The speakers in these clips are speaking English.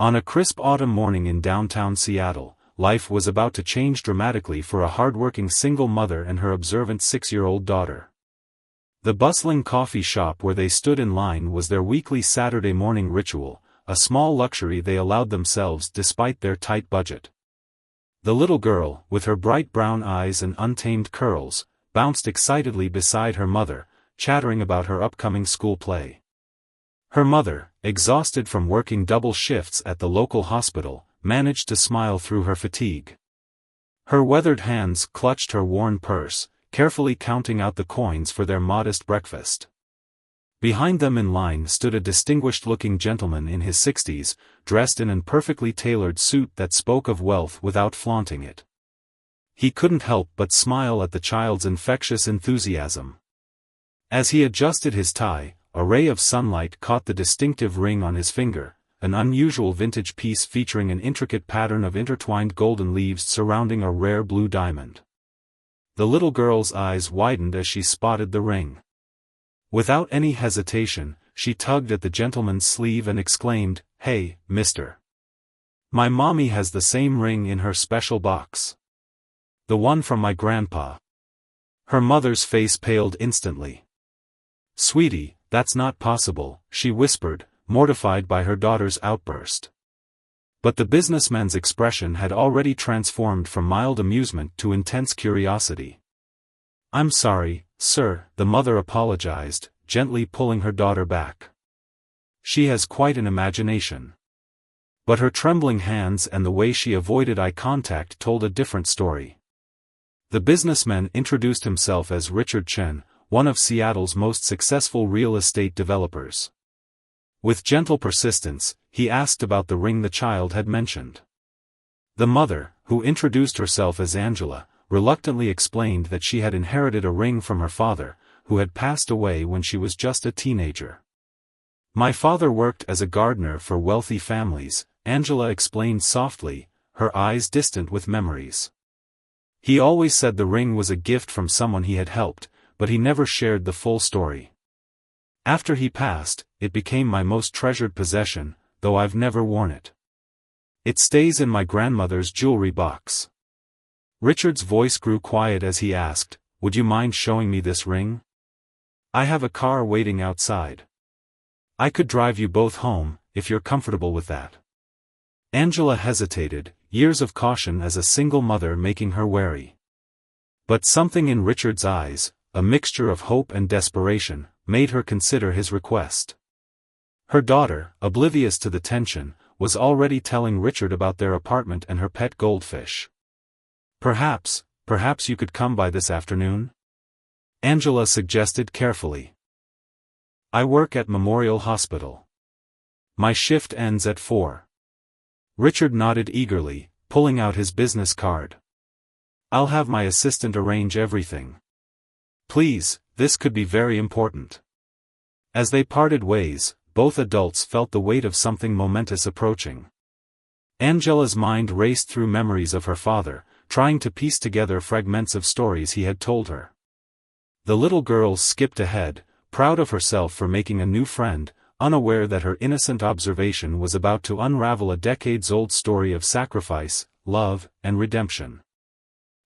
On a crisp autumn morning in downtown Seattle, life was about to change dramatically for a hardworking single mother and her observant 6-year-old daughter. The bustling coffee shop where they stood in line was their weekly Saturday morning ritual, a small luxury they allowed themselves despite their tight budget. The little girl, with her bright brown eyes and untamed curls, bounced excitedly beside her mother, chattering about her upcoming school play. Her mother, exhausted from working double shifts at the local hospital, managed to smile through her fatigue. Her weathered hands clutched her worn purse, carefully counting out the coins for their modest breakfast. Behind them in line stood a distinguished-looking gentleman in his 60s, dressed in an perfectly tailored suit that spoke of wealth without flaunting it. He couldn't help but smile at the child's infectious enthusiasm. As he adjusted his tie, a ray of sunlight caught the distinctive ring on his finger, an unusual vintage piece featuring an intricate pattern of intertwined golden leaves surrounding a rare blue diamond. The little girl's eyes widened as she spotted the ring. Without any hesitation, she tugged at the gentleman's sleeve and exclaimed, "Hey, mister. My mommy has the same ring in her special box. The one from my grandpa." Her mother's face paled instantly. "Sweetie, that's not possible," she whispered, mortified by her daughter's outburst. But the businessman's expression had already transformed from mild amusement to intense curiosity. "I'm sorry, sir," the mother apologized, gently pulling her daughter back. "She has quite an imagination." But her trembling hands and the way she avoided eye contact told a different story. The businessman introduced himself as Richard Chen, one of Seattle's most successful real estate developers. With gentle persistence, he asked about the ring the child had mentioned. The mother, who introduced herself as Angela, reluctantly explained that she had inherited a ring from her father, who had passed away when she was just a teenager. "My father worked as a gardener for wealthy families," Angela explained softly, her eyes distant with memories. "He always said the ring was a gift from someone he had helped, but he never shared the full story. After he passed, it became my most treasured possession, though I've never worn it. It stays in my grandmother's jewelry box." Richard's voice grew quiet as he asked, "Would you mind showing me this ring? I have a car waiting outside. I could drive you both home, if you're comfortable with that." Angela hesitated, years of caution as a single mother making her wary. But something in Richard's eyes, a mixture of hope and desperation, made her consider his request. Her daughter, oblivious to the tension, was already telling Richard about their apartment and her pet goldfish. Perhaps you could come by this afternoon?" Angela suggested carefully. "I work at Memorial Hospital. My shift ends at 4. Richard nodded eagerly, pulling out his business card. "I'll have my assistant arrange everything. Please, this could be very important." As they parted ways, both adults felt the weight of something momentous approaching. Angela's mind raced through memories of her father, trying to piece together fragments of stories he had told her. The little girl skipped ahead, proud of herself for making a new friend, unaware that her innocent observation was about to unravel a decades-old story of sacrifice, love, and redemption.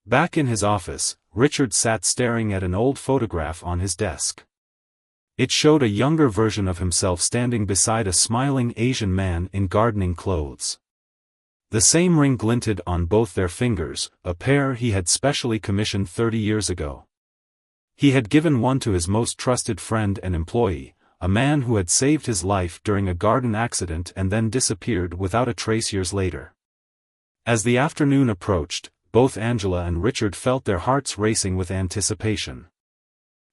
Back in his office, Richard sat staring at an old photograph on his desk. It showed a younger version of himself standing beside a smiling Asian man in gardening clothes. The same ring glinted on both their fingers, a pair he had specially commissioned 30 years ago. He had given one to his most trusted friend and employee, a man who had saved his life during a garden accident and then disappeared without a trace years later. As the afternoon approached, both Angela and Richard felt their hearts racing with anticipation.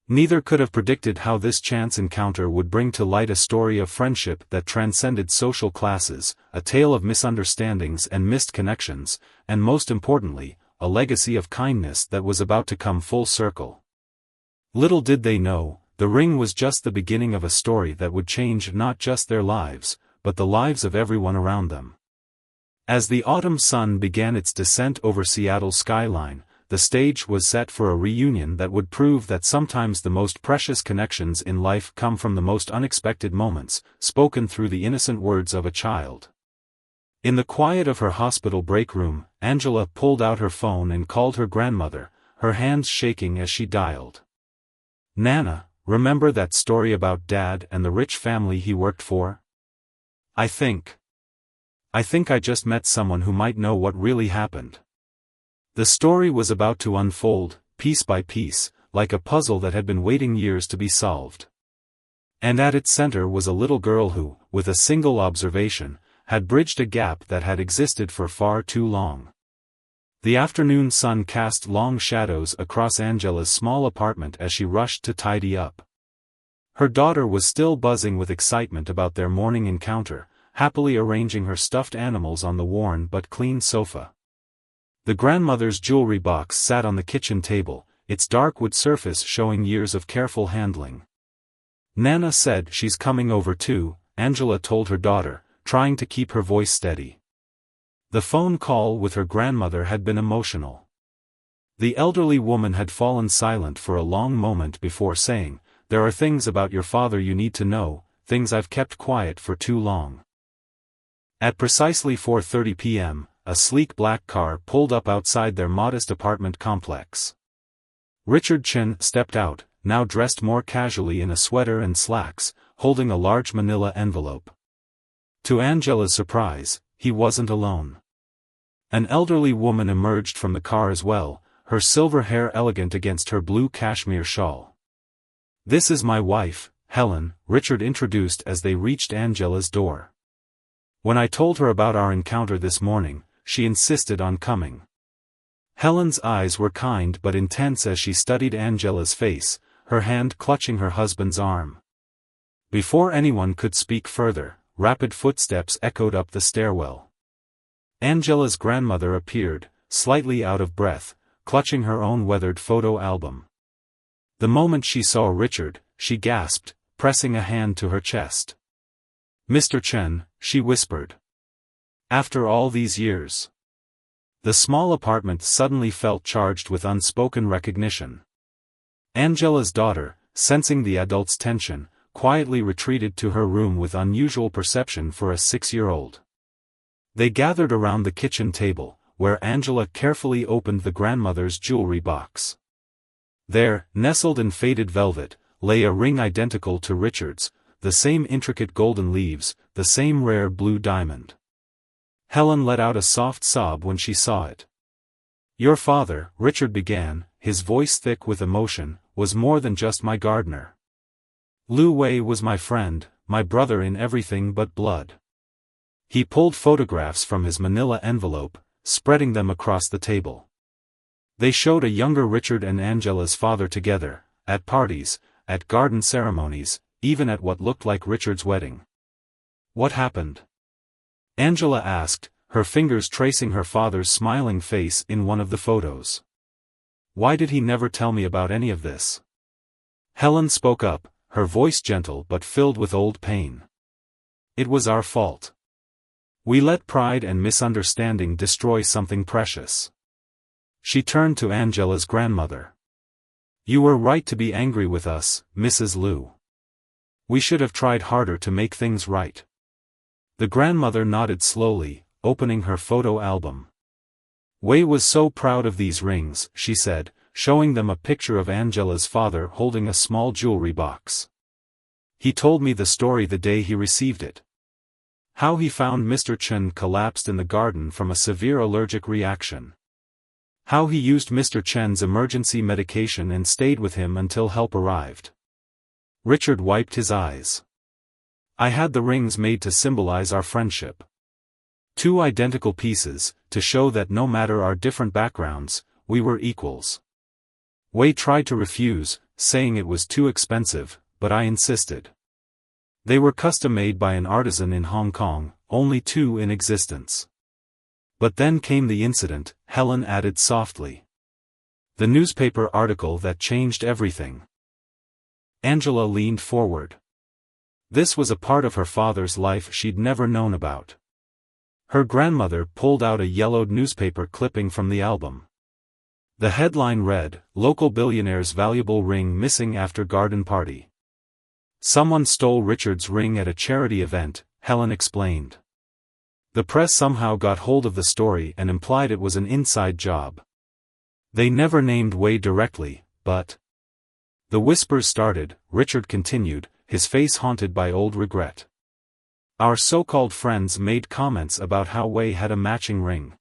Neither could have predicted how this chance encounter would bring to light a story of friendship that transcended social classes, a tale of misunderstandings and missed connections, and most importantly, a legacy of kindness that was about to come full circle. Little did they know, the ring was just the beginning of a story that would change not just their lives, but the lives of everyone around them. As the autumn sun began its descent over Seattle's skyline, the stage was set for a reunion that would prove that sometimes the most precious connections in life come from the most unexpected moments, spoken through the innocent words of a child. In the quiet of her hospital break room, Angela pulled out her phone and called her grandmother, her hands shaking as she dialed. "Nana, remember that story about Dad and the rich family he worked for? I think I just met someone who might know what really happened." The story was about to unfold, piece by piece, like a puzzle that had been waiting years to be solved. And at its center was a little girl who, with a single observation, had bridged a gap that had existed for far too long. The afternoon sun cast long shadows across Angela's small apartment as she rushed to tidy up. Her daughter was still buzzing with excitement about their morning encounter, happily arranging her stuffed animals on the worn but clean sofa. The grandmother's jewelry box sat on the kitchen table, its dark wood surface showing years of careful handling. "Nana said she's coming over too," Angela told her daughter, trying to keep her voice steady. The phone call with her grandmother had been emotional. The elderly woman had fallen silent for a long moment before saying, "There are things about your father you need to know, things I've kept quiet for too long." At precisely 4:30 p.m., a sleek black car pulled up outside their modest apartment complex. Richard Chen stepped out, now dressed more casually in a sweater and slacks, holding a large manila envelope. To Angela's surprise, he wasn't alone. An elderly woman emerged from the car as well, her silver hair elegant against her blue cashmere shawl. "This is my wife, Helen," Richard introduced as they reached Angela's door. "When I told her about our encounter this morning, she insisted on coming." Helen's eyes were kind but intense as she studied Angela's face, her hand clutching her husband's arm. Before anyone could speak further, rapid footsteps echoed up the stairwell. Angela's grandmother appeared, slightly out of breath, clutching her own weathered photo album. The moment she saw Richard, she gasped, pressing a hand to her chest. "Mr. Chen," she whispered. "After all these years." The small apartment suddenly felt charged with unspoken recognition. Angela's daughter, sensing the adult's tension, quietly retreated to her room with unusual perception for a 6-year-old. They gathered around the kitchen table, where Angela carefully opened the grandmother's jewelry box. There, nestled in faded velvet, lay a ring identical to Richard's, the same intricate golden leaves, the same rare blue diamond. Helen let out a soft sob when she saw it. "Your father," Richard began, his voice thick with emotion, "was more than just my gardener. Lu Wei was my friend, my brother in everything but blood." He pulled photographs from his manila envelope, spreading them across the table. They showed a younger Richard and Angela's father together, at parties, at garden ceremonies, even at what looked like Richard's wedding. "What happened?" Angela asked, her fingers tracing her father's smiling face in one of the photos. "Why did he never tell me about any of this?" Helen spoke up, her voice gentle but filled with old pain. "It was our fault. We let pride and misunderstanding destroy something precious." She turned to Angela's grandmother. "You were right to be angry with us, Mrs. Liu. We should have tried harder to make things right." The grandmother nodded slowly, opening her photo album. "Wei was so proud of these rings," she said, showing them a picture of Angela's father holding a small jewelry box. "He told me the story the day he received it. How he found Mr. Chen collapsed in the garden from a severe allergic reaction. How he used Mr. Chen's emergency medication and stayed with him until help arrived." Richard wiped his eyes. "I had the rings made to symbolize our friendship. 2 identical pieces, to show that no matter our different backgrounds, we were equals. Wei tried to refuse, saying it was too expensive, but I insisted. They were custom-made by an artisan in Hong Kong, only 2 in existence. But then came the incident," Helen added softly. "The newspaper article that changed everything." Angela leaned forward. This was a part of her father's life she'd never known about. Her grandmother pulled out a yellowed newspaper clipping from the album. The headline read, "Local billionaire's valuable ring missing after garden party." "Someone stole Richard's ring at a charity event," Helen explained. The press somehow got hold of the story and implied it was an inside job. They never named Wei directly, but the whispers started. Richard continued, his face haunted by old regret. Our so-called friends made comments about how Wei had a matching ring.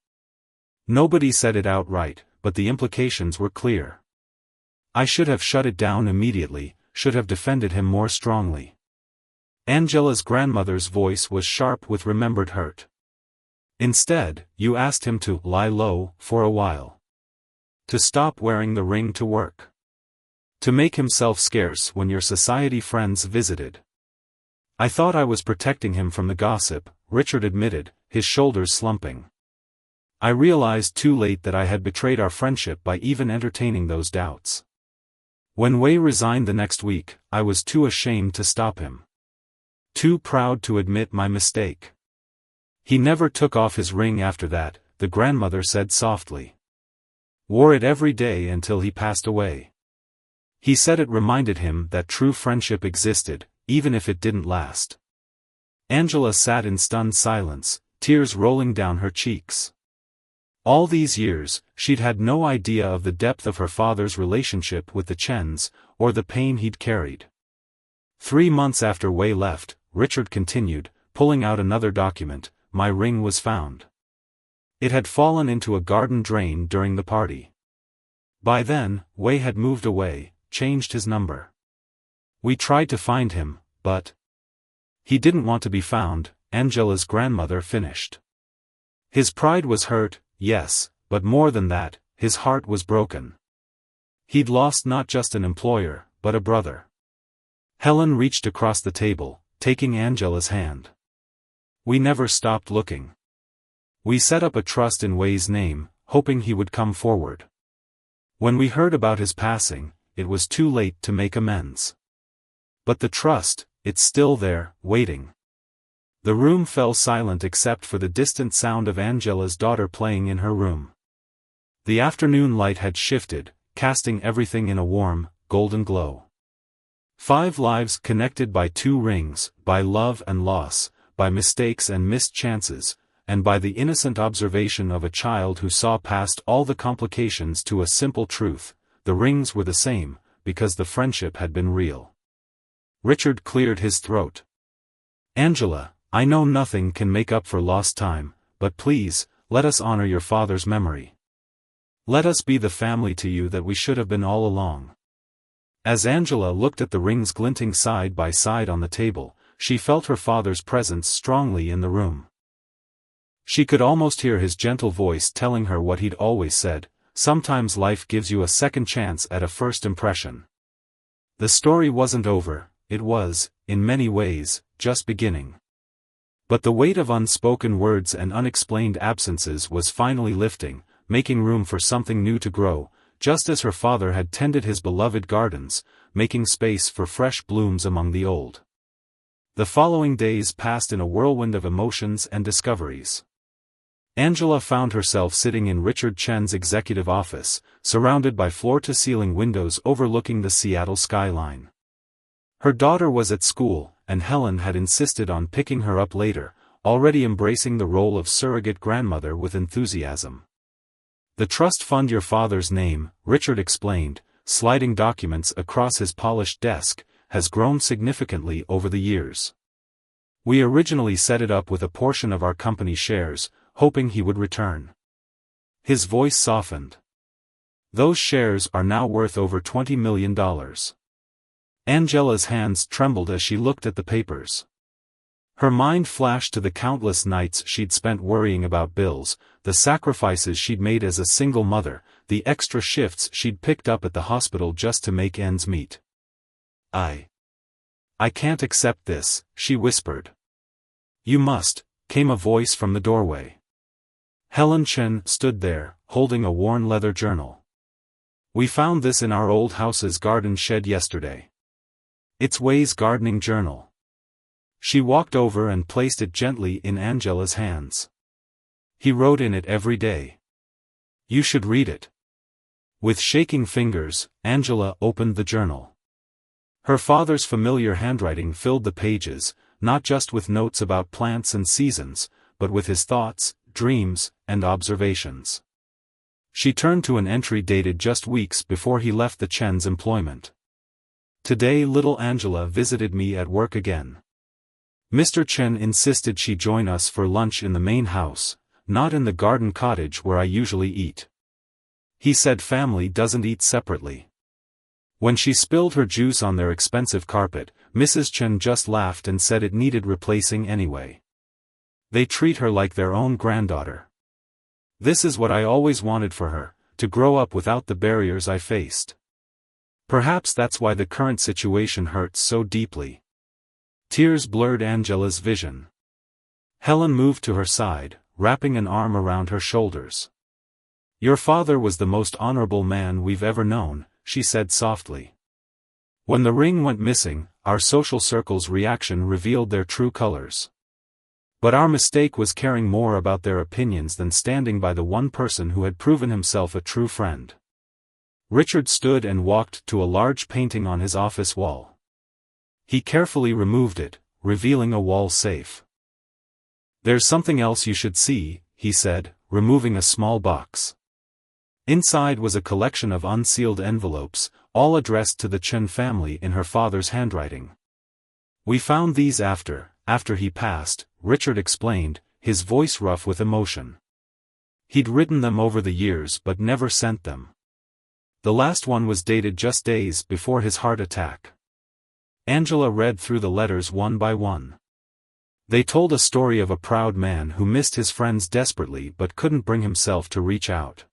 Nobody said it outright, but the implications were clear. I should have shut it down immediately, should have defended him more strongly. Angela's grandmother's voice was sharp with remembered hurt. Instead, you asked him to lie low for a while. To stop wearing the ring to work. To make himself scarce when your society friends visited. I thought I was protecting him from the gossip, Richard admitted, his shoulders slumping. I realized too late that I had betrayed our friendship by even entertaining those doubts. When Wei resigned the next week, I was too ashamed to stop him. Too proud to admit my mistake. He never took off his ring after that, the grandmother said softly. Wore it every day until he passed away. He said it reminded him that true friendship existed, even if it didn't last. Angela sat in stunned silence, tears rolling down her cheeks. All these years, she'd had no idea of the depth of her father's relationship with the Chens, or the pain he'd carried. 3 months after Wei left, Richard continued, pulling out another document, my ring was found. It had fallen into a garden drain during the party. By then, Wei had moved away, changed his number. We tried to find him, but he didn't want to be found, Angela's grandmother finished. His pride was hurt, yes, but more than that, his heart was broken. He'd lost not just an employer, but a brother. Helen reached across the table, taking Angela's hand. We never stopped looking. We set up a trust in Wei's name, hoping he would come forward. When we heard about his passing, it was too late to make amends. But the trust, it's still there, waiting. The room fell silent except for the distant sound of Angela's daughter playing in her room. The afternoon light had shifted, casting everything in a warm, golden glow. 5 lives connected by 2 rings, by love and loss, by mistakes and missed chances, and by the innocent observation of a child who saw past all the complications to a simple truth: the rings were the same, because the friendship had been real. Richard cleared his throat. Angela, I know nothing can make up for lost time, but please, let us honor your father's memory. Let us be the family to you that we should have been all along. As Angela looked at the rings glinting side by side on the table, she felt her father's presence strongly in the room. She could almost hear his gentle voice telling her what he'd always said: sometimes life gives you a second chance at a first impression. The story wasn't over, it was, in many ways, just beginning. But the weight of unspoken words and unexplained absences was finally lifting, making room for something new to grow, just as her father had tended his beloved gardens, making space for fresh blooms among the old. The following days passed in a whirlwind of emotions and discoveries. Angela found herself sitting in Richard Chen's executive office, surrounded by floor-to-ceiling windows overlooking the Seattle skyline. Her daughter was at school, and Helen had insisted on picking her up later, already embracing the role of surrogate grandmother with enthusiasm. The trust fund your father's name, Richard explained, sliding documents across his polished desk, has grown significantly over the years. We originally set it up with a portion of our company shares, hoping he would return. His voice softened. Those shares are now worth over $20 million. Angela's hands trembled as she looked at the papers. Her mind flashed to the countless nights she'd spent worrying about bills, the sacrifices she'd made as a single mother, the extra shifts she'd picked up at the hospital just to make ends meet. I can't accept this, she whispered. You must, came a voice from the doorway. Helen Chen stood there, holding a worn leather journal. We found this in our old house's garden shed yesterday. It's Wei's gardening journal. She walked over and placed it gently in Angela's hands. He wrote in it every day. You should read it. With shaking fingers, Angela opened the journal. Her father's familiar handwriting filled the pages, not just with notes about plants and seasons, but with his thoughts, dreams, and observations. She turned to an entry dated just weeks before he left the Chen's employment. Today little Angela visited me at work again. Mr. Chen insisted she join us for lunch in the main house, not in the garden cottage where I usually eat. He said family doesn't eat separately. When she spilled her juice on their expensive carpet, Mrs. Chen just laughed and said it needed replacing anyway. They treat her like their own granddaughter. This is what I always wanted for her, to grow up without the barriers I faced. Perhaps that's why the current situation hurts so deeply. Tears blurred Angela's vision. Helen moved to her side, wrapping an arm around her shoulders. Your father was the most honorable man we've ever known, she said softly. When the ring went missing, our social circle's reaction revealed their true colors. But our mistake was caring more about their opinions than standing by the one person who had proven himself a true friend. Richard stood and walked to a large painting on his office wall. He carefully removed it, revealing a wall safe. There's something else you should see, he said, removing a small box. Inside was a collection of unsealed envelopes, all addressed to the Chen family in her father's handwriting. We found these after he passed, Richard explained, his voice rough with emotion. He'd written them over the years but never sent them. The last one was dated just days before his heart attack. Angela read through the letters one by one. They told a story of a proud man who missed his friends desperately but couldn't bring himself to reach out.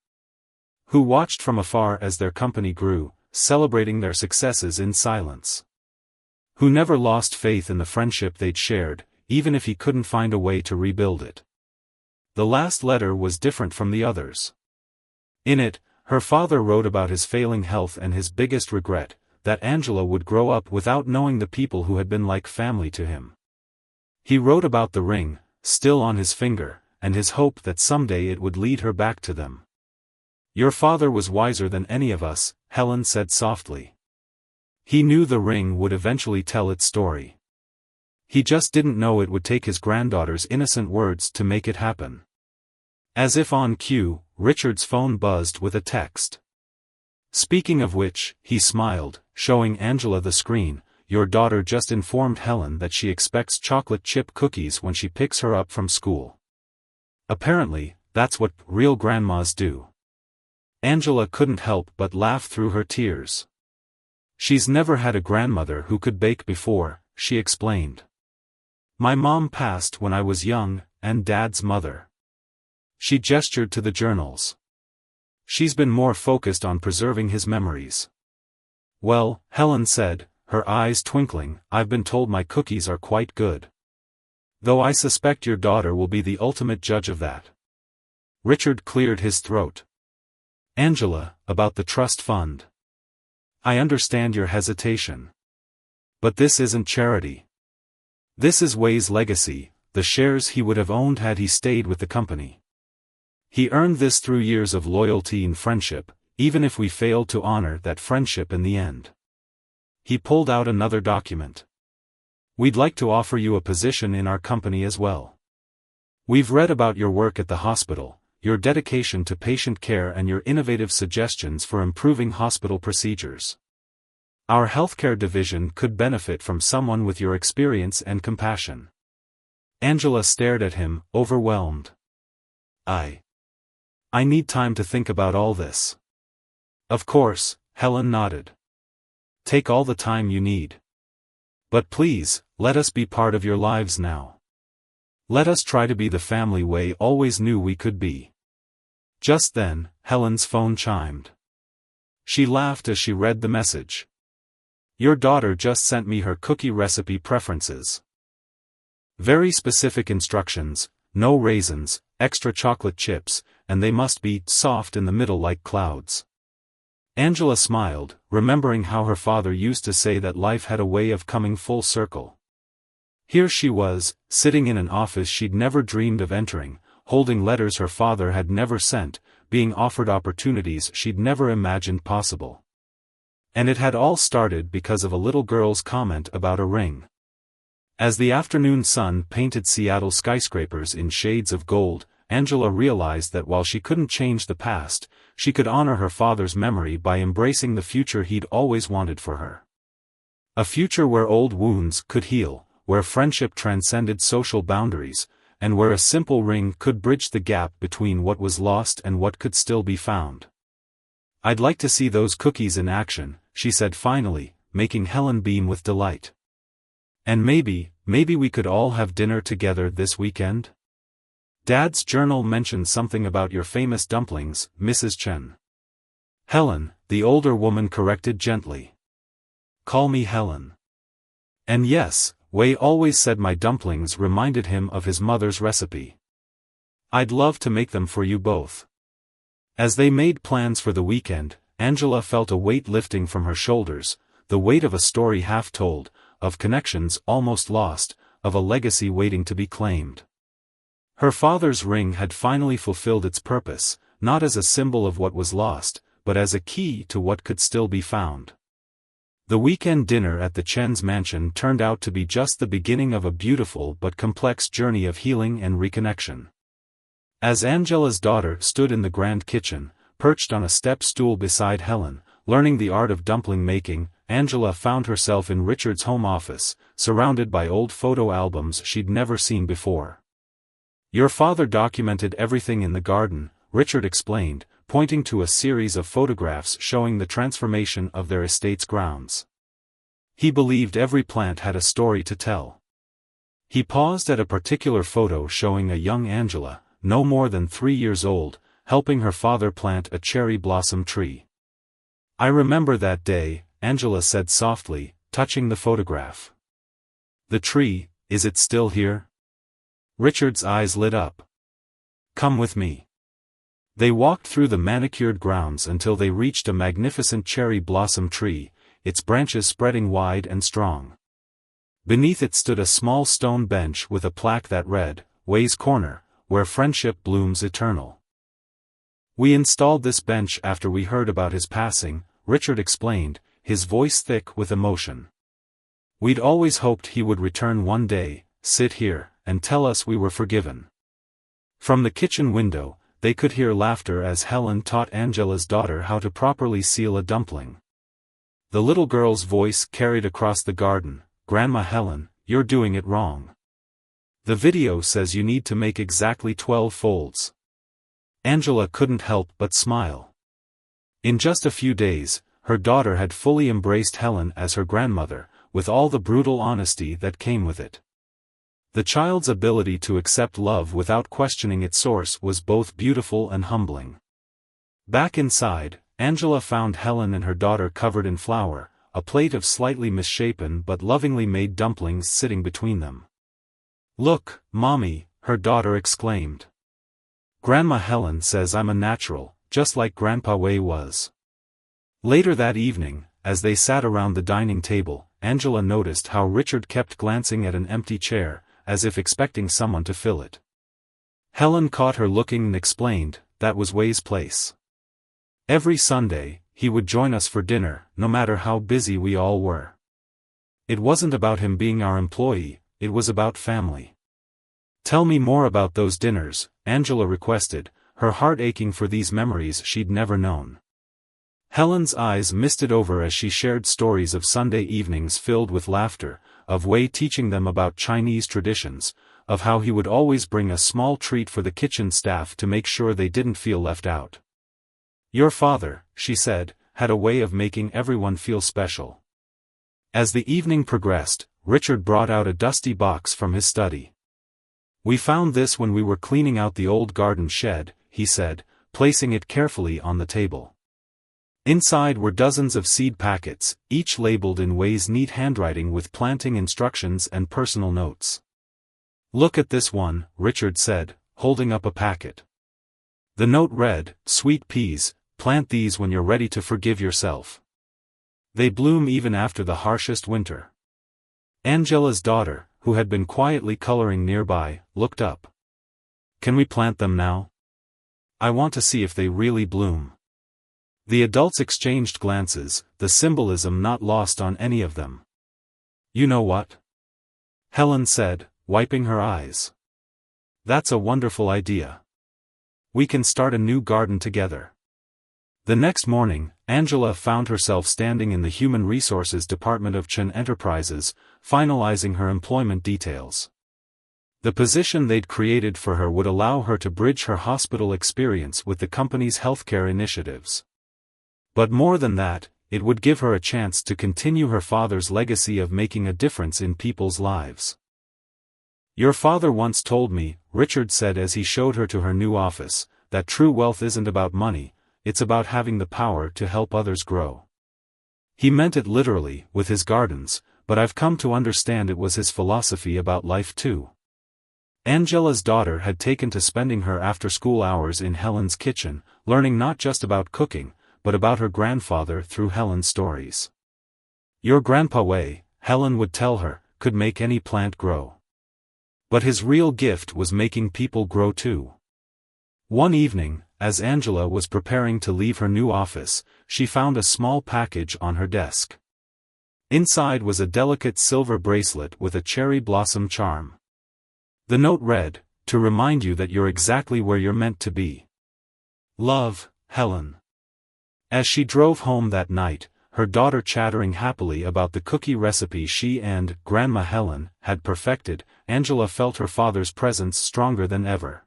Who watched from afar as their company grew, celebrating their successes in silence. Who never lost faith in the friendship they'd shared, even if he couldn't find a way to rebuild it. The last letter was different from the others. In it, her father wrote about his failing health and his biggest regret, that Angela would grow up without knowing the people who had been like family to him. He wrote about the ring, still on his finger, and his hope that someday it would lead her back to them. Your father was wiser than any of us, Helen said softly. He knew the ring would eventually tell its story. He just didn't know it would take his granddaughter's innocent words to make it happen. As if on cue, Richard's phone buzzed with a text. Speaking of which, he smiled, showing Angela the screen. Your daughter just informed Helen that she expects chocolate chip cookies when she picks her up from school. Apparently, that's what real grandmas do. Angela couldn't help but laugh through her tears. She's never had a grandmother who could bake before, she explained. My mom passed when I was young, and Dad's mother. She gestured to the journals. She's been more focused on preserving his memories. Well, Helen said, her eyes twinkling, I've been told my cookies are quite good. Though I suspect your daughter will be the ultimate judge of that. Richard cleared his throat. Angela, about the trust fund. I understand your hesitation. But this isn't charity. This is Wei's legacy, the shares he would have owned had he stayed with the company. He earned this through years of loyalty and friendship, even if we failed to honor that friendship in the end. He pulled out another document. We'd like to offer you a position in our company as well. We've read about your work at the hospital, your dedication to patient care and your innovative suggestions for improving hospital procedures. Our healthcare division could benefit from someone with your experience and compassion. Angela stared at him, overwhelmed. I need time to think about all this. Of course, Helen nodded. Take all the time you need. But please, let us be part of your lives now. Let us try to be the family Wei always knew we could be. Just then, Helen's phone chimed. She laughed as she read the message. Your daughter just sent me her cookie recipe preferences. Very specific instructions, no raisins, extra chocolate chips, and they must be soft in the middle like clouds. Angela smiled, remembering how her father used to say that life had a way of coming full circle. Here she was, sitting in an office she'd never dreamed of entering, holding letters her father had never sent, being offered opportunities she'd never imagined possible. And it had all started because of a little girl's comment about a ring. As the afternoon sun painted Seattle skyscrapers in shades of gold, Angela realized that while she couldn't change the past, she could honor her father's memory by embracing the future he'd always wanted for her. A future where old wounds could heal, where friendship transcended social boundaries, and where a simple ring could bridge the gap between what was lost and what could still be found. "I'd like to see those cookies in action," she said finally, making Helen beam with delight. "And maybe we could all have dinner together this weekend? Dad's journal mentioned something about your famous dumplings, Mrs. Chen." "Helen," the older woman corrected gently. "Call me Helen." And yes, Wei always said my dumplings reminded him of his mother's recipe. "I'd love to make them for you both." As they made plans for the weekend, Angela felt a weight lifting from her shoulders, the weight of a story half told, of connections almost lost, of a legacy waiting to be claimed. Her father's ring had finally fulfilled its purpose, not as a symbol of what was lost, but as a key to what could still be found. The weekend dinner at the Chen's mansion turned out to be just the beginning of a beautiful but complex journey of healing and reconnection. As Angela's daughter stood in the grand kitchen, perched on a step stool beside Helen, learning the art of dumpling making, Angela found herself in Richard's home office, surrounded by old photo albums she'd never seen before. "Your father documented everything in the garden," Richard explained, pointing to a series of photographs showing the transformation of their estate's grounds. "He believed every plant had a story to tell." He paused at a particular photo showing a young Angela, no more than 3 years old, helping her father plant a cherry blossom tree. "I remember that day," Angela said softly, touching the photograph. "The tree, is it still here?" Richard's eyes lit up. "Come with me." They walked through the manicured grounds until they reached a magnificent cherry blossom tree, its branches spreading wide and strong. Beneath it stood a small stone bench with a plaque that read, "Wei's Corner, where friendship blooms eternal." "We installed this bench after we heard about his passing," Richard explained, his voice thick with emotion. "We'd always hoped he would return one day, sit here, and tell us we were forgiven." From the kitchen window, they could hear laughter as Helen taught Angela's daughter how to properly seal a dumpling. The little girl's voice carried across the garden, "Grandma Helen, you're doing it wrong. The video says you need to make exactly 12 folds." Angela couldn't help but smile. In just a few days, her daughter had fully embraced Helen as her grandmother, with all the brutal honesty that came with it. The child's ability to accept love without questioning its source was both beautiful and humbling. Back inside, Angela found Helen and her daughter covered in flour, a plate of slightly misshapen but lovingly made dumplings sitting between them. "Look, Mommy," her daughter exclaimed. "Grandma Helen says I'm a natural, just like Grandpa Wei was." Later that evening, as they sat around the dining table, Angela noticed how Richard kept glancing at an empty chair, as if expecting someone to fill it. Helen caught her looking and explained, "That was Wei's place. Every Sunday, he would join us for dinner, no matter how busy we all were. It wasn't about him being our employee, it was about family." "Tell me more about those dinners," Angela requested, her heart aching for these memories she'd never known. Helen's eyes misted over as she shared stories of Sunday evenings filled with laughter, of Wei teaching them about Chinese traditions, of how he would always bring a small treat for the kitchen staff to make sure they didn't feel left out. "Your father," she said, "had a way of making everyone feel special." As the evening progressed, Richard brought out a dusty box from his study. "We found this when we were cleaning out the old garden shed," he said, placing it carefully on the table. Inside were dozens of seed packets, each labeled in Wei's neat handwriting with planting instructions and personal notes. "Look at this one," Richard said, holding up a packet. The note read, "Sweet peas, plant these when you're ready to forgive yourself. They bloom even after the harshest winter." Angela's daughter, who had been quietly coloring nearby, looked up. "Can we plant them now? I want to see if they really bloom." The adults exchanged glances, the symbolism not lost on any of them. "You know what? Helen said, wiping her eyes. That's a wonderful idea. We can start a new garden together. The next morning, Angela found herself standing in the Human Resources Department of Chen Enterprises, finalizing her employment details. The position they'd created for her would allow her to bridge her hospital experience with the company's healthcare initiatives. But more than that, it would give her a chance to continue her father's legacy of making a difference in people's lives. Your father once told me, Richard said as he showed her to her new office, that true wealth isn't about money, it's about having the power to help others grow. He meant it literally, with his gardens, but I've come to understand it was his philosophy about life too. Angela's daughter had taken to spending her after-school hours in Helen's kitchen, learning not just about cooking, but about her grandfather through Helen's stories. Your grandpa way, Helen would tell her, could make any plant grow. But his real gift was making people grow too. One evening, as Angela was preparing to leave her new office, she found a small package on her desk. Inside was a delicate silver bracelet with a cherry blossom charm. The note read, "To remind you that you're exactly where you're meant to be. Love, Helen." As she drove home that night, her daughter chattering happily about the cookie recipe she and Grandma Helen had perfected, Angela felt her father's presence stronger than ever.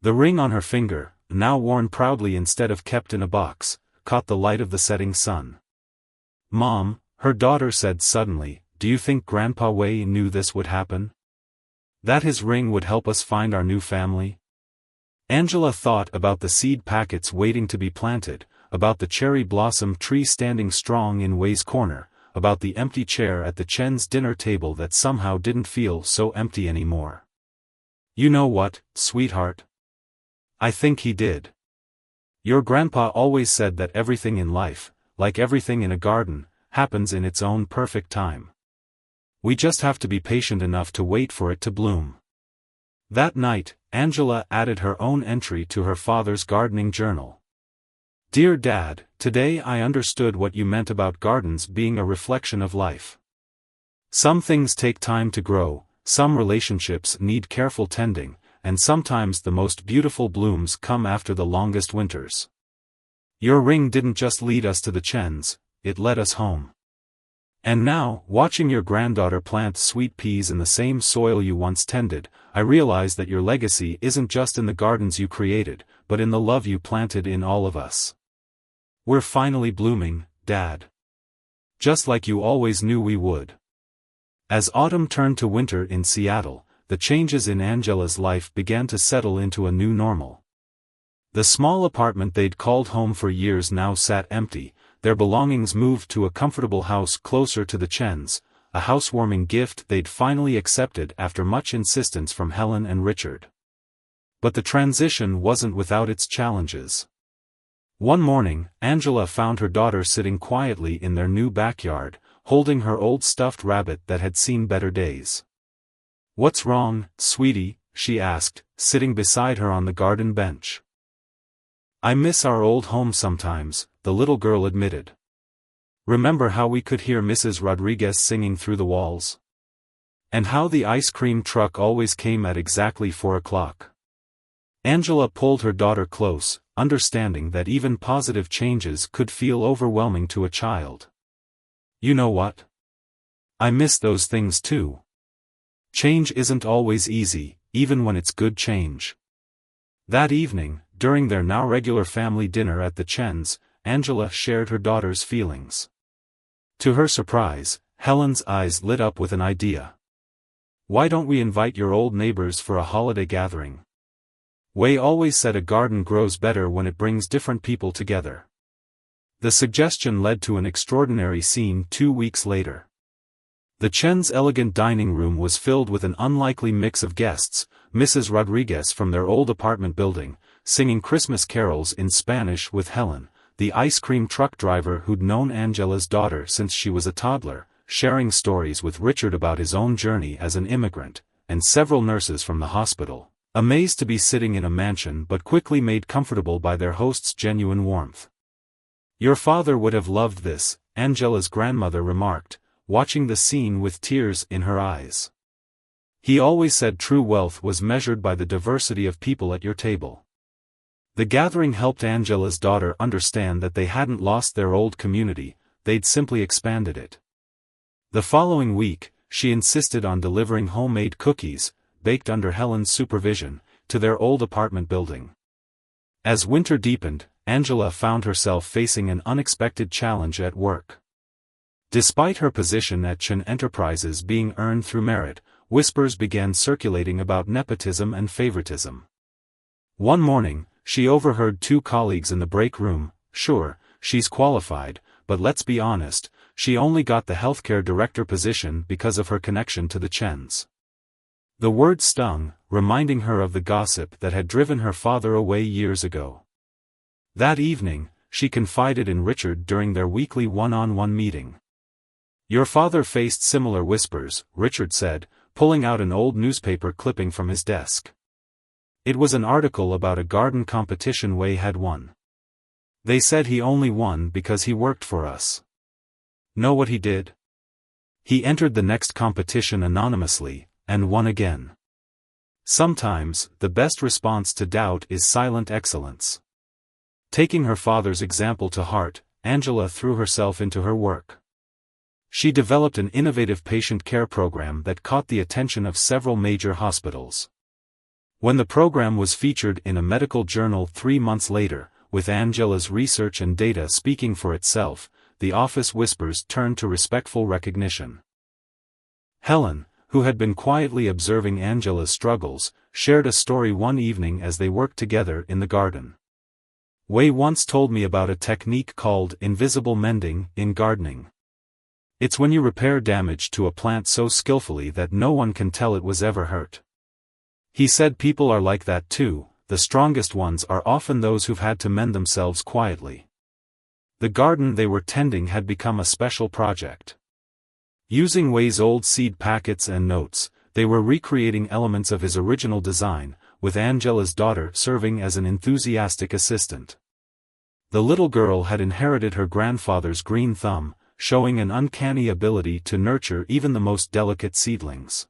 The ring on her finger, now worn proudly instead of kept in a box, caught the light of the setting sun. "Mom," her daughter said suddenly, "do you think Grandpa Wei knew this would happen? That his ring would help us find our new family?" Angela thought about the seed packets waiting to be planted, about the cherry blossom tree standing strong in Wei's corner, about the empty chair at the Chen's dinner table that somehow didn't feel so empty anymore. "You know what, sweetheart? I think he did. Your grandpa always said that everything in life, like everything in a garden, happens in its own perfect time. We just have to be patient enough to wait for it to bloom." That night, Angela added her own entry to her father's gardening journal. "Dear Dad, today I understood what you meant about gardens being a reflection of life. Some things take time to grow, some relationships need careful tending, and sometimes the most beautiful blooms come after the longest winters. Your ring didn't just lead us to the Chens, it led us home. And now, watching your granddaughter plant sweet peas in the same soil you once tended, I realize that your legacy isn't just in the gardens you created, but in the love you planted in all of us. We're finally blooming, Dad. Just like you always knew we would." As autumn turned to winter in Seattle, the changes in Angela's life began to settle into a new normal. The small apartment they'd called home for years now sat empty, their belongings moved to a comfortable house closer to the Chens, a housewarming gift they'd finally accepted after much insistence from Helen and Richard. But the transition wasn't without its challenges. One morning, Angela found her daughter sitting quietly in their new backyard, holding her old stuffed rabbit that had seen better days. "What's wrong, sweetie?" she asked, sitting beside her on the garden bench. "I miss our old home sometimes," the little girl admitted. "Remember how we could hear Mrs. Rodriguez singing through the walls? And how the ice cream truck always came at exactly 4 o'clock. Angela pulled her daughter close, understanding that even positive changes could feel overwhelming to a child. "You know what? I miss those things too. Change isn't always easy, even when it's good change." That evening, during their now regular family dinner at the Chens, Angela shared her daughter's feelings. To her surprise, Helen's eyes lit up with an idea. "Why don't we invite your old neighbors for a holiday gathering? Wei always said a garden grows better when it brings different people together." The suggestion led to an extraordinary scene 2 weeks later. The Chen's elegant dining room was filled with an unlikely mix of guests, Mrs. Rodriguez from their old apartment building, singing Christmas carols in Spanish with Helen, the ice cream truck driver who'd known Angela's daughter since she was a toddler, sharing stories with Richard about his own journey as an immigrant, and several nurses from the hospital, amazed to be sitting in a mansion but quickly made comfortable by their host's genuine warmth. "Your father would have loved this," Angela's grandmother remarked, watching the scene with tears in her eyes. He always said true wealth was measured by the diversity of people at your table. The gathering helped Angela's daughter understand that they hadn't lost their old community, they'd simply expanded it. The following week, she insisted on delivering homemade cookies, baked under Helen's supervision, to their old apartment building. As winter deepened, Angela found herself facing an unexpected challenge at work. Despite her position at Chen Enterprises being earned through merit, whispers began circulating about nepotism and favoritism. One morning, she overheard two colleagues in the break room. "Sure, she's qualified, but let's be honest, she only got the healthcare director position because of her connection to the Chens." The word stung, reminding her of the gossip that had driven her father away years ago. That evening, she confided in Richard during their weekly one-on-one meeting. "Your father faced similar whispers," Richard said, pulling out an old newspaper clipping from his desk. It was an article about a garden competition Wei had won. "They said he only won because he worked for us. Know what he did? He entered the next competition anonymously, and won again." Sometimes, the best response to doubt is silent excellence. Taking her father's example to heart, Angela threw herself into her work. She developed an innovative patient care program that caught the attention of several major hospitals. When the program was featured in a medical journal 3 months later, with Angela's research and data speaking for itself, the office whispers turned to respectful recognition. Helen, who had been quietly observing Angela's struggles, shared a story one evening as they worked together in the garden. "Wei once told me about a technique called invisible mending in gardening. It's when you repair damage to a plant so skillfully that no one can tell it was ever hurt. He said people are like that too, the strongest ones are often those who've had to mend themselves quietly." The garden they were tending had become a special project. Using Wei's old seed packets and notes, they were recreating elements of his original design, with Angela's daughter serving as an enthusiastic assistant. The little girl had inherited her grandfather's green thumb, showing an uncanny ability to nurture even the most delicate seedlings.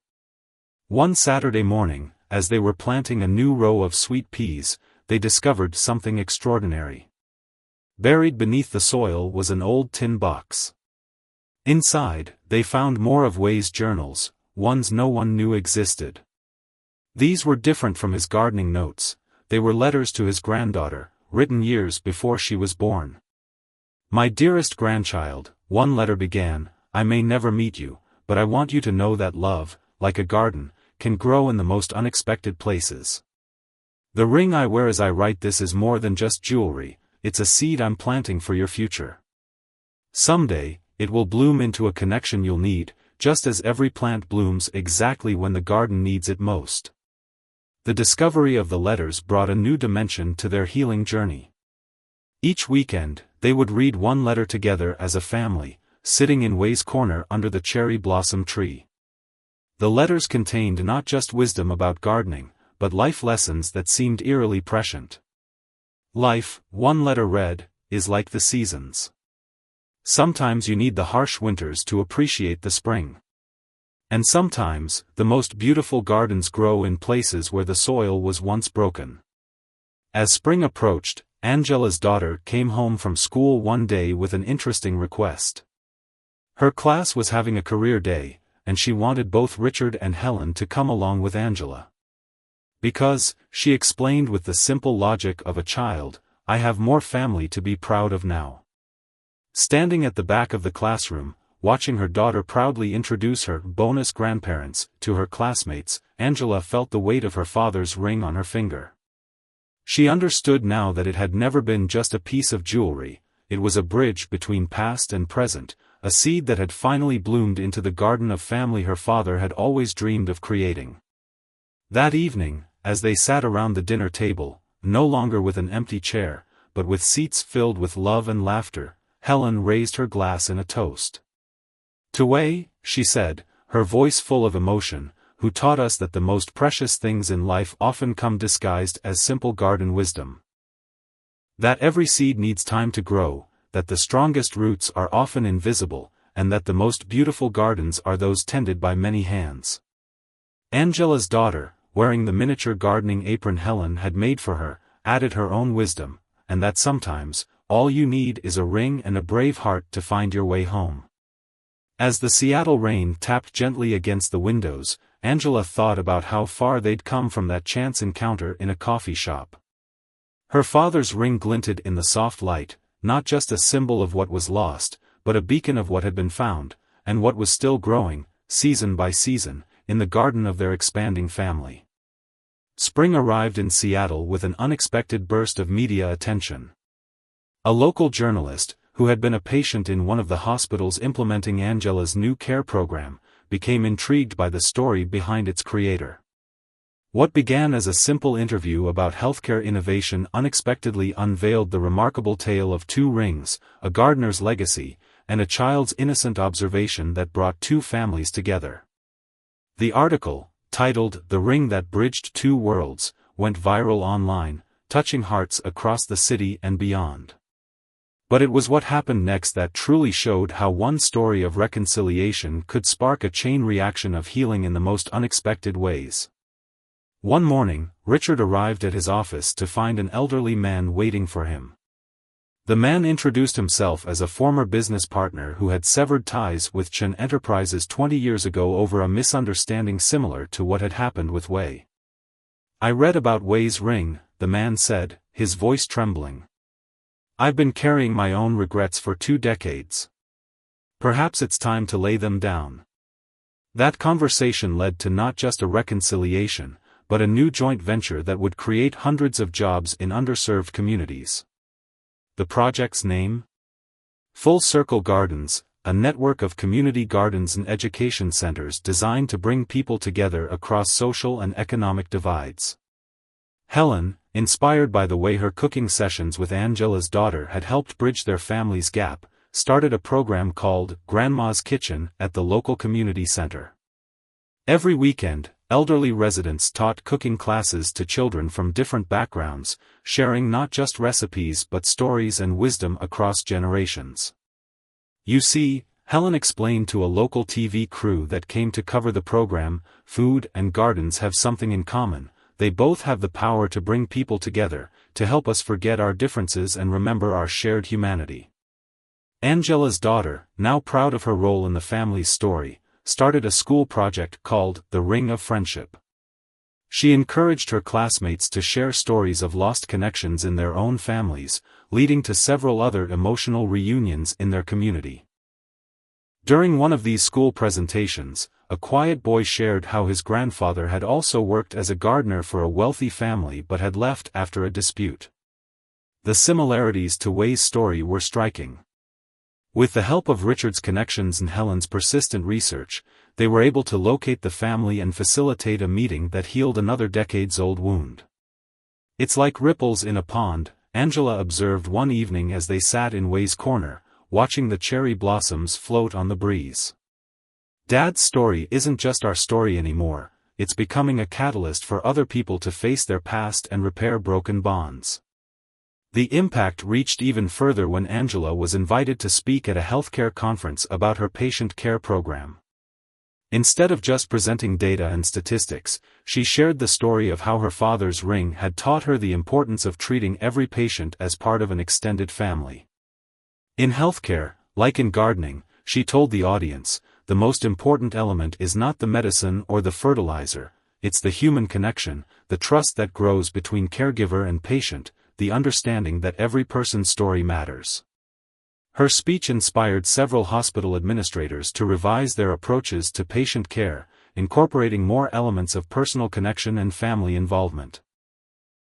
One Saturday morning, as they were planting a new row of sweet peas, they discovered something extraordinary. Buried beneath the soil was an old tin box. Inside, they found more of Wei's journals, ones no one knew existed. These were different from his gardening notes, they were letters to his granddaughter, written years before she was born. "My dearest grandchild," one letter began, "I may never meet you, but I want you to know that love, like a garden, can grow in the most unexpected places. The ring I wear as I write this is more than just jewelry, it's a seed I'm planting for your future. Someday, it will bloom into a connection you'll need, just as every plant blooms exactly when the garden needs it most." The discovery of the letters brought a new dimension to their healing journey. Each weekend, they would read one letter together as a family, sitting in Wei's corner under the cherry blossom tree. The letters contained not just wisdom about gardening, but life lessons that seemed eerily prescient. "Life," one letter read, "is like the seasons. Sometimes you need the harsh winters to appreciate the spring. And sometimes, the most beautiful gardens grow in places where the soil was once broken." As spring approached, Angela's daughter came home from school one day with an interesting request. Her class was having a career day, and she wanted both Richard and Helen to come along with Angela. "Because," she explained with the simple logic of a child, "I have more family to be proud of now." Standing at the back of the classroom, watching her daughter proudly introduce her bonus grandparents to her classmates, Angela felt the weight of her father's ring on her finger. She understood now that it had never been just a piece of jewelry, it was a bridge between past and present, a seed that had finally bloomed into the garden of family her father had always dreamed of creating. That evening, as they sat around the dinner table, no longer with an empty chair, but with seats filled with love and laughter, Helen raised her glass in a toast. "To Wei," she said, her voice full of emotion, "who taught us that the most precious things in life often come disguised as simple garden wisdom. That every seed needs time to grow, that the strongest roots are often invisible, and that the most beautiful gardens are those tended by many hands. Angela's daughter, wearing the miniature gardening apron Helen had made for her, added her own wisdom, and that sometimes, all you need is a ring and a brave heart to find your way home. As the Seattle rain tapped gently against the windows, Angela thought about how far they'd come from that chance encounter in a coffee shop. Her father's ring glinted in the soft light, not just a symbol of what was lost, but a beacon of what had been found, and what was still growing, season by season, in the garden of their expanding family. Spring arrived in Seattle with an unexpected burst of media attention. A local journalist, who had been a patient in one of the hospitals implementing Angela's new care program, became intrigued by the story behind its creator. What began as a simple interview about healthcare innovation unexpectedly unveiled the remarkable tale of two rings, a gardener's legacy, and a child's innocent observation that brought two families together. The article, titled "The Ring That Bridged Two Worlds," went viral online, touching hearts across the city and beyond. But it was what happened next that truly showed how one story of reconciliation could spark a chain reaction of healing in the most unexpected ways. One morning, Richard arrived at his office to find an elderly man waiting for him. The man introduced himself as a former business partner who had severed ties with Chen Enterprises 20 years ago over a misunderstanding similar to what had happened with Wei. "I read about Wei's ring," the man said, his voice trembling. "I've been carrying my own regrets for 2 decades. Perhaps it's time to lay them down." That conversation led to not just a reconciliation, but a new joint venture that would create hundreds of jobs in underserved communities. The project's name? Full Circle Gardens, a network of community gardens and education centers designed to bring people together across social and economic divides. Helen, inspired by the way her cooking sessions with Angela's daughter had helped bridge their family's gap, started a program called Grandma's Kitchen at the local community center. Every weekend, elderly residents taught cooking classes to children from different backgrounds, sharing not just recipes but stories and wisdom across generations. "You see," Helen explained to a local TV crew that came to cover the program, "food and gardens have something in common. They both have the power to bring people together, to help us forget our differences and remember our shared humanity." Angela's daughter, now proud of her role in the family's story, started a school project called The Ring of Friendship. She encouraged her classmates to share stories of lost connections in their own families, leading to several other emotional reunions in their community. During one of these school presentations, a quiet boy shared how his grandfather had also worked as a gardener for a wealthy family but had left after a dispute. The similarities to Wei's story were striking. With the help of Richard's connections and Helen's persistent research, they were able to locate the family and facilitate a meeting that healed another decades-old wound. "It's like ripples in a pond," Angela observed one evening as they sat in Wei's corner, watching the cherry blossoms float on the breeze. "Dad's story isn't just our story anymore, it's becoming a catalyst for other people to face their past and repair broken bonds." The impact reached even further when Angela was invited to speak at a healthcare conference about her patient care program. Instead of just presenting data and statistics, she shared the story of how her father's ring had taught her the importance of treating every patient as part of an extended family. In healthcare, like in gardening, she told the audience, the most important element is not the medicine or the fertilizer, it's the human connection, the trust that grows between caregiver and patient, the understanding that every person's story matters. Her speech inspired several hospital administrators to revise their approaches to patient care, incorporating more elements of personal connection and family involvement.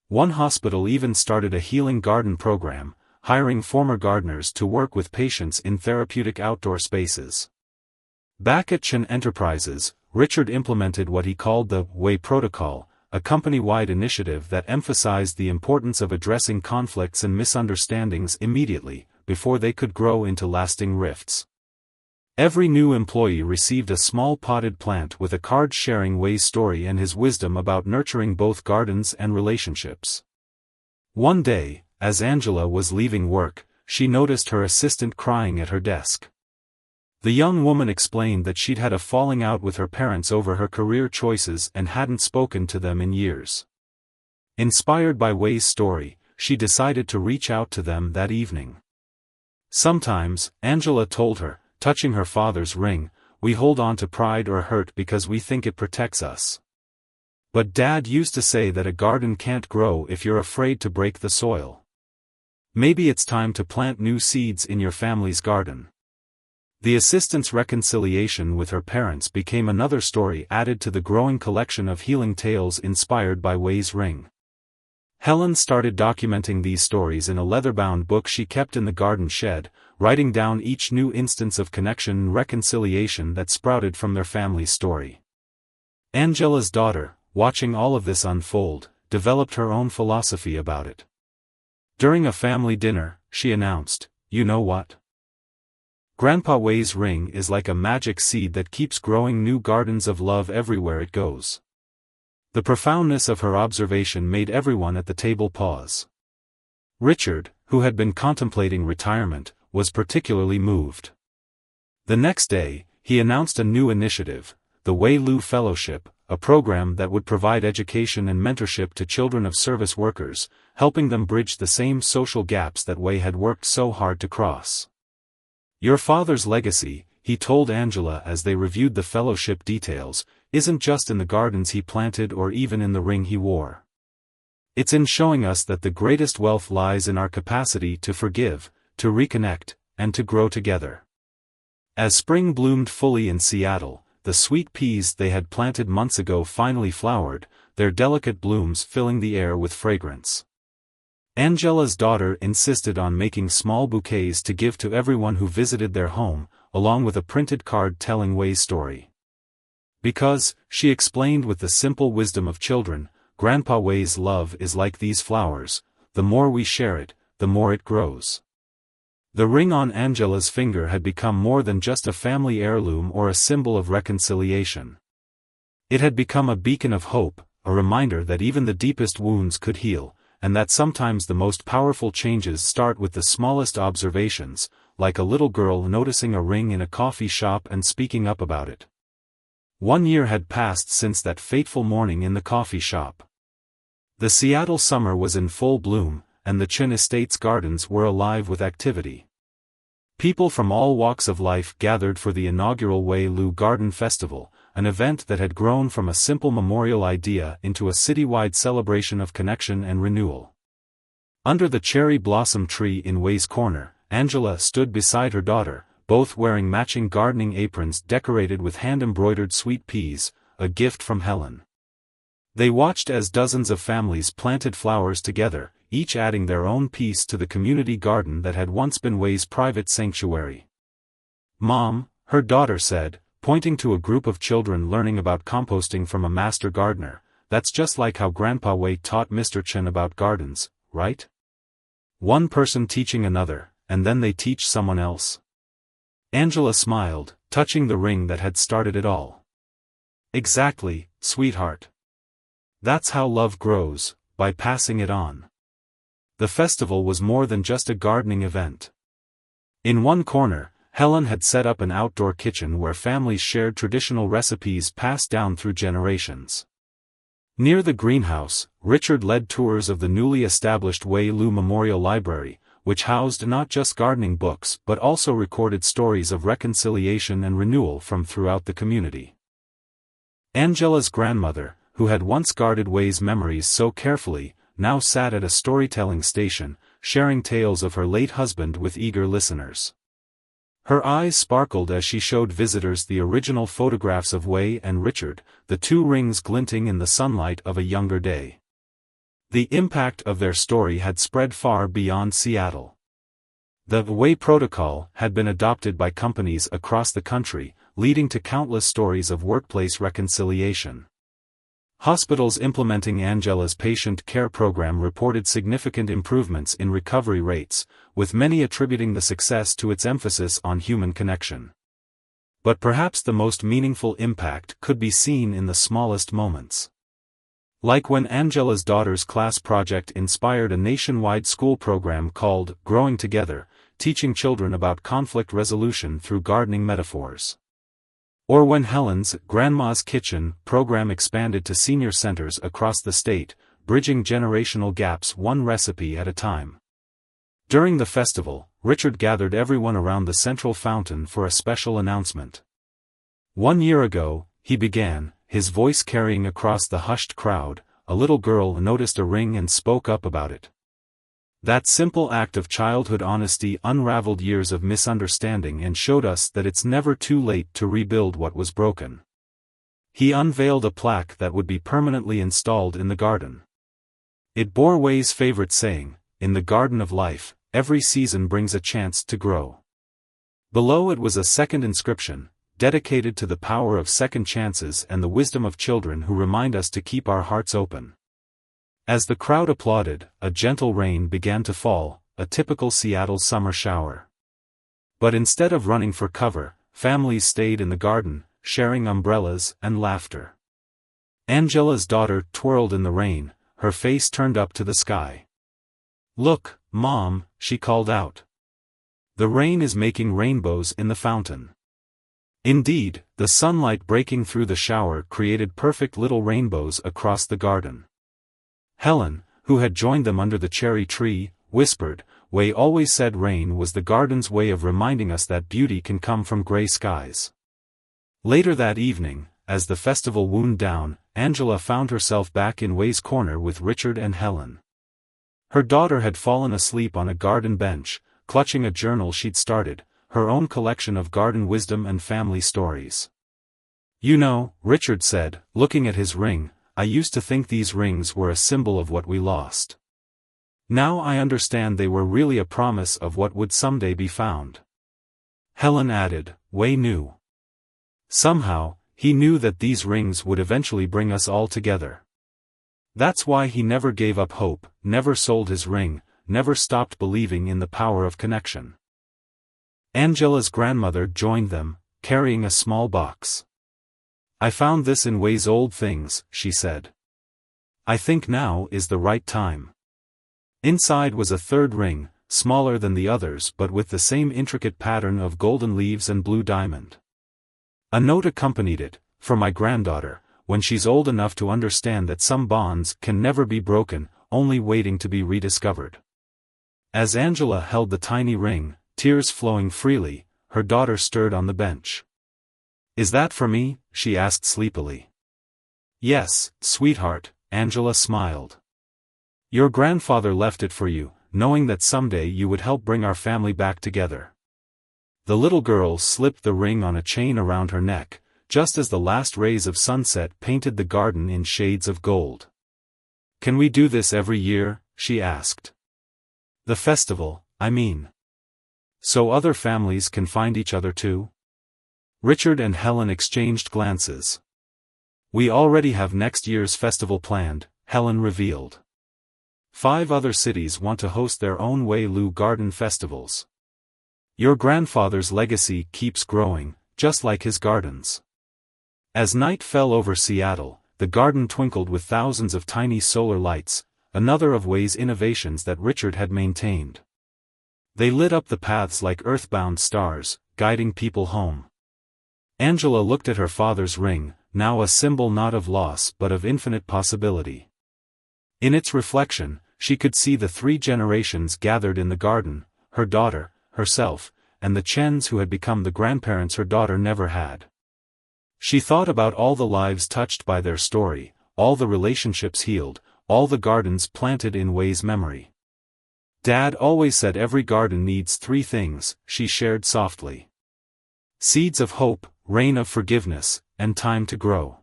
One hospital even started a healing garden program, hiring former gardeners to work with patients in therapeutic outdoor spaces. Back at Chen Enterprises, Richard implemented what he called the Wei Protocol, a company-wide initiative that emphasized the importance of addressing conflicts and misunderstandings immediately, before they could grow into lasting rifts. Every new employee received a small potted plant with a card sharing Wei's story and his wisdom about nurturing both gardens and relationships. One day, as Angela was leaving work, she noticed her assistant crying at her desk. The young woman explained that she'd had a falling out with her parents over her career choices and hadn't spoken to them in years. Inspired by Way's story, she decided to reach out to them that evening. Sometimes, Angela told her, touching her father's ring, we hold on to pride or hurt because we think it protects us. But Dad used to say that a garden can't grow if you're afraid to break the soil. Maybe it's time to plant new seeds in your family's garden. The assistant's reconciliation with her parents became another story added to the growing collection of healing tales inspired by Way's ring. Helen started documenting these stories in a leather-bound book she kept in the garden shed, writing down each new instance of connection and reconciliation that sprouted from their family's story. Angela's daughter, watching all of this unfold, developed her own philosophy about it. During a family dinner, she announced, "You know what? Grandpa Way's ring is like a magic seed that keeps growing new gardens of love everywhere it goes." The profoundness of her observation made everyone at the table pause. Richard, who had been contemplating retirement, was particularly moved. The next day, he announced a new initiative, the Way Lu Fellowship, a program that would provide education and mentorship to children of service workers, helping them bridge the same social gaps that Way had worked so hard to cross. "Your father's legacy," he told Angela as they reviewed the fellowship details, "isn't just in the gardens he planted or even in the ring he wore. It's in showing us that the greatest wealth lies in our capacity to forgive, to reconnect, and to grow together." As spring bloomed fully in Seattle, the sweet peas they had planted months ago finally flowered, their delicate blooms filling the air with fragrance. Angela's daughter insisted on making small bouquets to give to everyone who visited their home, along with a printed card telling Way's story. Because, she explained with the simple wisdom of children, Grandpa Way's love is like these flowers, the more we share it, the more it grows. The ring on Angela's finger had become more than just a family heirloom or a symbol of reconciliation. It had become a beacon of hope, a reminder that even the deepest wounds could heal, and that sometimes the most powerful changes start with the smallest observations, like a little girl noticing a ring in a coffee shop and speaking up about it. 1 year had passed since that fateful morning in the coffee shop. The Seattle summer was in full bloom, and the Chin Estates gardens were alive with activity. People from all walks of life gathered for the inaugural Way Lu Garden Festival, an event that had grown from a simple memorial idea into a citywide celebration of connection and renewal. Under the cherry blossom tree in Way's corner, Angela stood beside her daughter, both wearing matching gardening aprons decorated with hand-embroidered sweet peas, a gift from Helen. They watched as dozens of families planted flowers together, each adding their own piece to the community garden that had once been Way's private sanctuary. "Mom," her daughter said, pointing to a group of children learning about composting from a master gardener, "that's just like how Grandpa Way taught Mr. Chen about gardens, right? One person teaching another, and then they teach someone else." Angela smiled, touching the ring that had started it all. "Exactly, sweetheart. That's how love grows, by passing it on." The festival was more than just a gardening event. In one corner, Helen had set up an outdoor kitchen where families shared traditional recipes passed down through generations. Near the greenhouse, Richard led tours of the newly established Way Lu Memorial Library, which housed not just gardening books but also recorded stories of reconciliation and renewal from throughout the community. Angela's grandmother, who had once guarded Way's memories so carefully, now sat at a storytelling station, sharing tales of her late husband with eager listeners. Her eyes sparkled as she showed visitors the original photographs of Way and Richard, the two rings glinting in the sunlight of a younger day. The impact of their story had spread far beyond Seattle. The Way protocol had been adopted by companies across the country, leading to countless stories of workplace reconciliation. Hospitals implementing Angela's patient care program reported significant improvements in recovery rates, with many attributing the success to its emphasis on human connection. But perhaps the most meaningful impact could be seen in the smallest moments. Like when Angela's daughter's class project inspired a nationwide school program called Growing Together, teaching children about conflict resolution through gardening metaphors. Or when Helen's Grandma's Kitchen program expanded to senior centers across the state, bridging generational gaps one recipe at a time. During the festival, Richard gathered everyone around the central fountain for a special announcement. 1 year ago, he began, his voice carrying across the hushed crowd. A little girl noticed a ring and spoke up about it. That simple act of childhood honesty unraveled years of misunderstanding and showed us that it's never too late to rebuild what was broken. He unveiled a plaque that would be permanently installed in the garden. It bore Way's favorite saying, "In the garden of life, every season brings a chance to grow." Below it was a second inscription, dedicated to the power of second chances and the wisdom of children who remind us to keep our hearts open. As the crowd applauded, a gentle rain began to fall, a typical Seattle summer shower. But instead of running for cover, families stayed in the garden, sharing umbrellas and laughter. Angela's daughter twirled in the rain, her face turned up to the sky. "Look, Mom," she called out. "The rain is making rainbows in the fountain." Indeed, the sunlight breaking through the shower created perfect little rainbows across the garden. Helen, who had joined them under the cherry tree, whispered, "Way always said rain was the garden's way of reminding us that beauty can come from gray skies." Later that evening, as the festival wound down, Angela found herself back in Way's corner with Richard and Helen. Her daughter had fallen asleep on a garden bench, clutching a journal she'd started, her own collection of garden wisdom and family stories. "You know," Richard said, looking at his ring, "I used to think these rings were a symbol of what we lost. Now I understand they were really a promise of what would someday be found." Helen added, "Way knew. Somehow, he knew that these rings would eventually bring us all together. That's why he never gave up hope, never sold his ring, never stopped believing in the power of connection." Angela's grandmother joined them, carrying a small box. "I found this in Way's old things," she said. "I think now is the right time." Inside was a third ring, smaller than the others but with the same intricate pattern of golden leaves and blue diamond. A note accompanied it, "For my granddaughter, when she's old enough to understand that some bonds can never be broken, only waiting to be rediscovered." As Angela held the tiny ring, tears flowing freely, her daughter stirred on the bench. "Is that for me?" she asked sleepily. "Yes, sweetheart," Angela smiled. "Your grandfather left it for you, knowing that someday you would help bring our family back together." The little girl slipped the ring on a chain around her neck, just as the last rays of sunset painted the garden in shades of gold. "Can we do this every year?" she asked. "The festival, I mean. So other families can find each other too?" Richard and Helen exchanged glances. "We already have next year's festival planned," Helen revealed. 5 other cities want to host their own Wei-Lu garden festivals. Your grandfather's legacy keeps growing, just like his gardens. As night fell over Seattle, the garden twinkled with thousands of tiny solar lights, another of Way's innovations that Richard had maintained. They lit up the paths like earthbound stars, guiding people home. Angela looked at her father's ring, now a symbol not of loss but of infinite possibility. In its reflection, she could see the 3 generations gathered in the garden, her daughter, herself, and the Chens who had become the grandparents her daughter never had. She thought about all the lives touched by their story, all the relationships healed, all the gardens planted in Way's memory. "Dad always said every garden needs 3 things," she shared softly. "Seeds of hope, rain of forgiveness, and time to grow.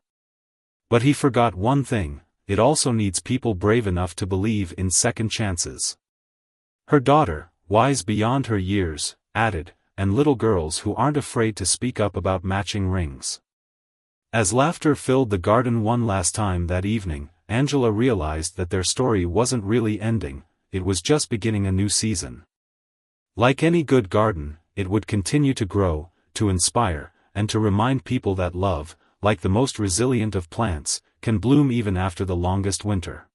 But he forgot one thing, it also needs people brave enough to believe in second chances." Her daughter, wise beyond her years, added, "And little girls who aren't afraid to speak up about matching rings." As laughter filled the garden one last time that evening, Angela realized that their story wasn't really ending, it was just beginning a new season. Like any good garden, it would continue to grow, to inspire, and to remind people that love, like the most resilient of plants, can bloom even after the longest winter.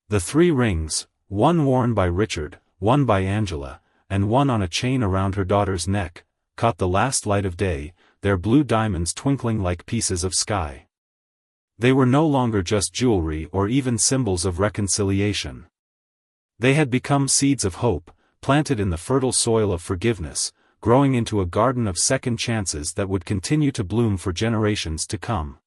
The 3 rings, one worn by Richard, one by Angela, and one on a chain around her daughter's neck, caught the last light of day, their blue diamonds twinkling like pieces of sky. They were no longer just jewelry or even symbols of reconciliation. They had become seeds of hope, planted in the fertile soil of forgiveness, growing into a garden of second chances that would continue to bloom for generations to come.